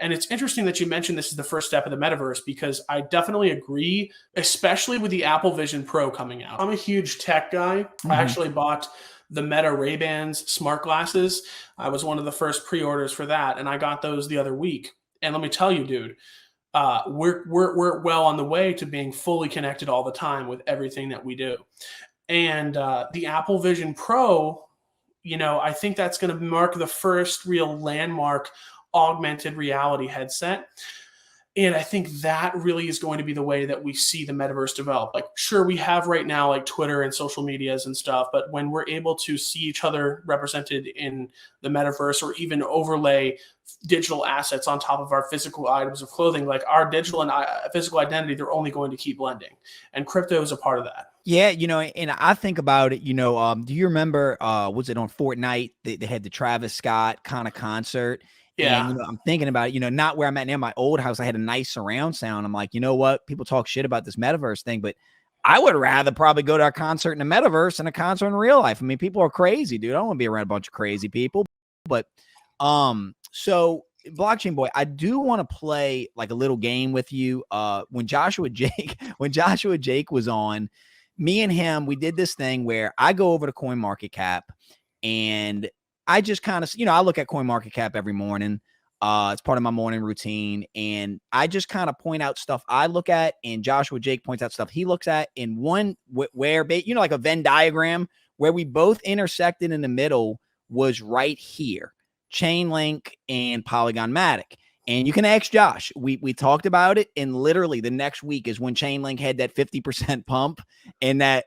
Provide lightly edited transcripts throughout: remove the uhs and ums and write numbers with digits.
And it's interesting that you mentioned this is the first step of the metaverse, because I definitely agree, especially with the Apple Vision Pro coming out. I'm a huge tech guy. I actually bought the Meta Ray-Bans smart glasses. I was one of the first pre-orders for that, and I got those the other week. And let me tell you, dude, we're well on the way to being fully connected all the time with everything that we do. And the Apple Vision Pro, I think that's going to mark the first real landmark augmented reality headset. And I think that really is going to be the way that we see the metaverse develop. Like, sure, we have right now like Twitter and social medias and stuff, but when we're able to see each other represented in the metaverse, or even overlay digital assets on top of our physical items of clothing, like our digital and physical identity, they're only going to keep blending. And crypto is a part of that. Yeah, and I think about it, do you remember, was it on Fortnite? They had the Travis Scott kind of concert. Yeah. And, I'm thinking about it, not where I'm at now, my old house, I had a nice surround sound. I'm like, you know what? People talk shit about this metaverse thing, but I would rather probably go to a concert in the metaverse than a concert in real life. I mean, people are crazy, dude. I don't want to be around a bunch of crazy people. But, so Blockchain Boy, I do want to play like a little game with you. When Joshua Jake was on, me and him, we did this thing where I go over to CoinMarketCap and I just kind of, I look at CoinMarketCap every morning. It's part of my morning routine. And I just kind of point out stuff I look at, and Joshua Jake points out stuff he looks at. In one where, like a Venn diagram, where we both intersected in the middle was right here, Chainlink and Polygon Matic. And you can ask Josh. We talked about it, and literally the next week is when Chainlink had that 50% pump, and that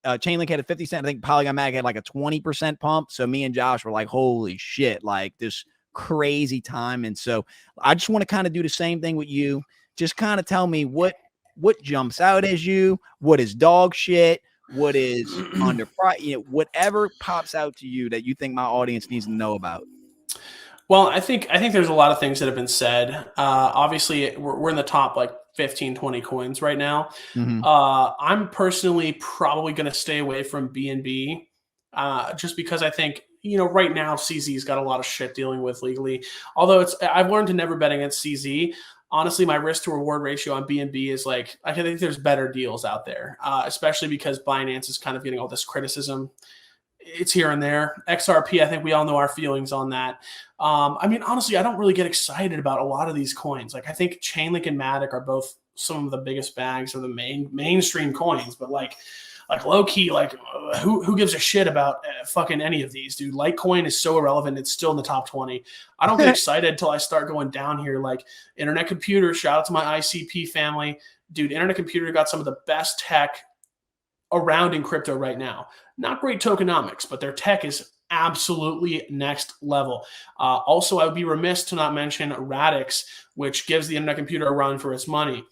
Chainlink had a 50 cent. I think Polygon Matic had like a 20% pump. So me and Josh were like, holy shit, like this crazy time. And so I just want to kind of do the same thing with you. Just kind of tell me what jumps out as you, what is dog shit, what is whatever pops out to you that you think my audience needs to know about. Well, I think there's a lot of things that have been said. Obviously, we're in the top like 15, 20 coins right now. I'm personally probably going to stay away from BNB, just because I think, right now CZ's got a lot of shit dealing with legally. Although I've learned to never bet against CZ. Honestly, my risk to reward ratio on BNB is like, I think there's better deals out there, especially because Binance is kind of getting all this criticism. It's here and there. XRP, I think we all know our feelings on that. I mean, honestly, I don't really get excited about a lot of these coins. Like, I think Chainlink and Matic are both some of the biggest bags of the mainstream coins, but like low key, like who gives a shit about fucking any of these, dude? Litecoin is so irrelevant. It's still in the top 20. I don't get excited until I start going down here. Like Internet Computer, shout out to my ICP family. Dude, Internet Computer got some of the best tech around in crypto right now. Not great tokenomics, but their tech is absolutely next level. Also, I would be remiss to not mention Radix, which gives the Internet Computer a run for its money.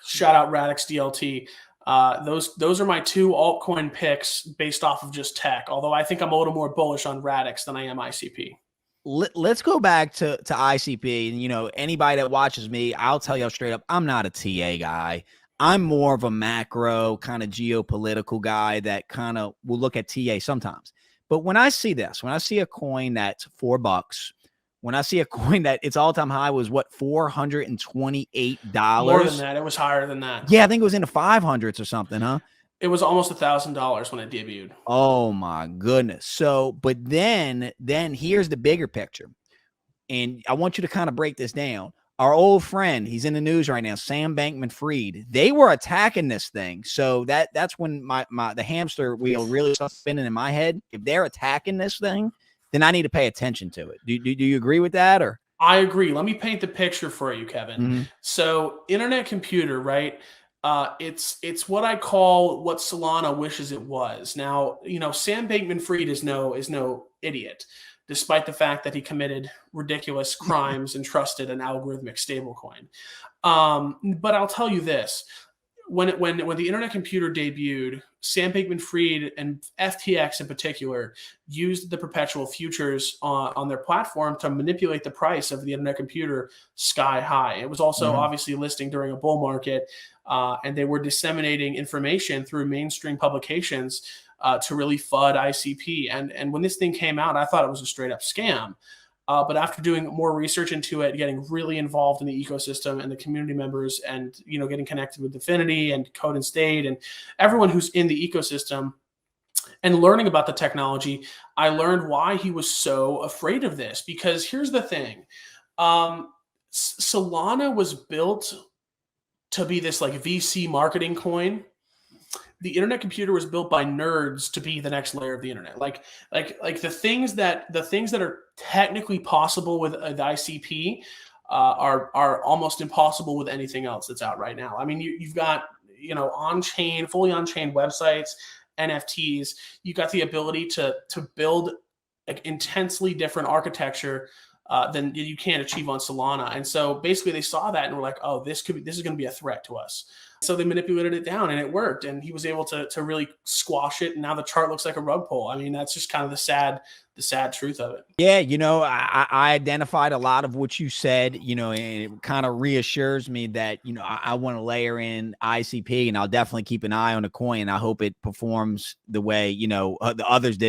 Shout out Radix DLT. Those are my two altcoin picks based off of just tech, although I think I'm a little more bullish on Radix than I am ICP. Let's go back to ICP. And, anybody that watches me, I'll tell you straight up, I'm not a TA guy. I'm more of a macro kind of geopolitical guy that kind of will look at TA sometimes. But when I see this, when I see a coin that's $4, when I see a coin that its all-time high was what, $428? More than that. It was higher than that. Yeah, I think it was in the 500s or something, huh? It was almost $1,000 when it debuted. Oh my goodness. So, but then here's the bigger picture. And I want you to kind of break this down. Our old friend, he's in the news right now, Sam Bankman-Fried. They were attacking this thing. So that's when the hamster wheel really starts spinning in my head. If they're attacking this thing, then I need to pay attention to it. Do you agree with that? Or I agree. Let me paint the picture for you, Kevin. So Internet Computer, right? It's what I call what Solana wishes it was. Now, Sam Bankman-Fried is no idiot, despite the fact that he committed ridiculous crimes and trusted an algorithmic stablecoin. But I'll tell you this. When the Internet Computer debuted, Sam Bankman-Fried and FTX in particular used the perpetual futures on their platform to manipulate the price of the Internet Computer sky high. It was also obviously listing during a bull market, and they were disseminating information through mainstream publications to really FUD ICP. And when this thing came out, I thought it was a straight up scam. But after doing more research into it, getting really involved in the ecosystem and the community members, and getting connected with Affinity and Code and State and everyone who's in the ecosystem, and learning about the technology, I learned why he was so afraid of this. Because here's the thing, Solana was built to be this like VC marketing coin. The internet computer was built by nerds to be the next layer of the internet. Like the things that are technically possible with the ICP are almost impossible with anything else that's out right now. I mean, you've got on-chain, fully on-chain websites, NFTs. You've got the ability to build like intensely different architecture than you can achieve on Solana. And so basically they saw that and were like, oh, this is going to be a threat to us. So they manipulated it down and it worked. And he was able to really squash it. And now the chart looks like a rug pull. I mean, that's just kind of the sad truth of it. Yeah. I identified a lot of what you said, and it kind of reassures me that, I want to layer in ICP, and I'll definitely keep an eye on the coin. I hope it performs the way, the others did